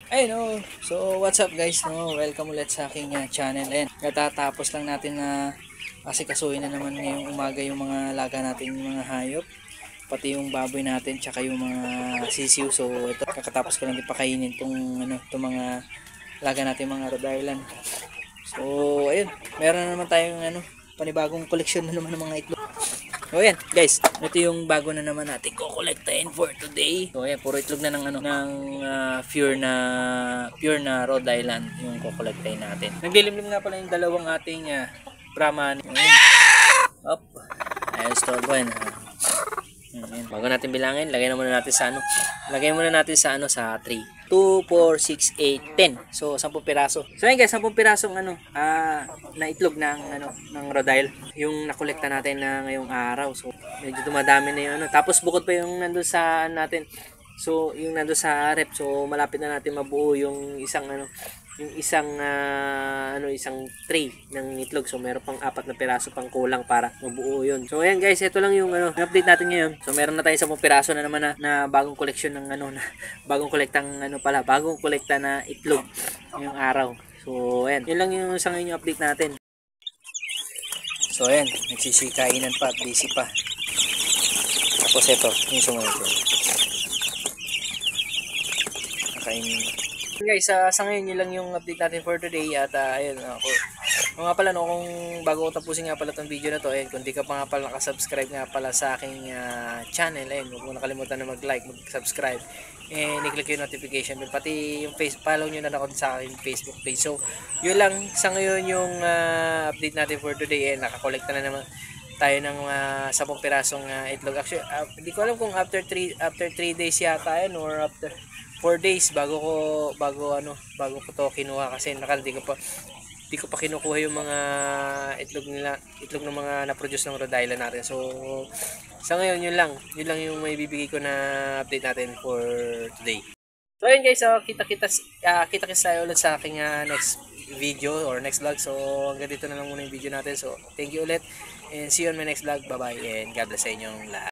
Ayun, no. So, what's up guys, no? Welcome ulit sa aking channel. And katatapos lang natin na asikasuhin na naman ngayong umaga yung mga alaga natin, yung mga hayop. Pati yung baboy natin, tsaka yung mga sisiw. So, ito, kakatapos ko lang ipakainin itong mga alaga natin, mga Rhode Island. So, ayun. Meron na naman tayong panibagong koleksyon na naman ng mga itlog. So ayan guys, ito yung bago na naman natin kukolektahin for today. So ayan, puro itlog na pure na Rhode Island yung kukolektahin natin. Naglilimlim nga pala yung dalawang ating Brahman. Ayan. Up. Ayun, store yan. Ayan. Bago natin bilangin, lagay muna natin sa sa 3. 2, 4, 6, 8, 10. So 10 piraso. So ayan guys, 10 pirasong na itlog ng Rhode Island yung nakolekta natin na ngayong araw. So medyo dumadami na yung tapos bukod pa yung nandoon sa natin. So yung nandoon sa rep. So malapit na natin mabuo yung isang tray ng itlog. So meron pang 4 na piraso pang kulang para mabuo yun. So ayan guys, ito lang yung update natin ngayon. So meron na tayong 10 piraso na naman na bagong koleksyon ng bagong kolekta na itlog ngayong araw. So ayan, yun lang yung sa ngayon yung update natin. So ayan, nagsisikainan pa at busy pa. Tapos ito, yung sumunod yun. Kakainin. Guys, sa ngayon yun lang yung update natin for today at ayun ako. Nga pala kung bago ko tapusin nga pala tong video na to, ayun, kung di ka pa nga pala nakasubscribe nga pala sa aking channel, ayun, huwag mo nakalimutan na mag-like, mag-subscribe, and i-click yung notification bell, pati yung follow nyo na ako sa aking Facebook page. So, yun lang sa ngayon yung update natin for today. Nakakolekta na naman tayo ng 10 pirasong itlog. Actually, hindi ko alam kung after 3 days yata yun or after 4 days bago ko to kinuha, kasi di ko pa kinukuha yung mga itlog ng mga na-produce ng Rhode Island natin. So sa ngayon yun lang yung may bibigay ko na update natin for today. So ayun guys, kita-kits tayo ulit sa aking next video or next vlog. So hanggang dito na lang muna yung video natin. So thank you ulit and see you on my next vlog. Bye bye and God bless sa inyong lahat.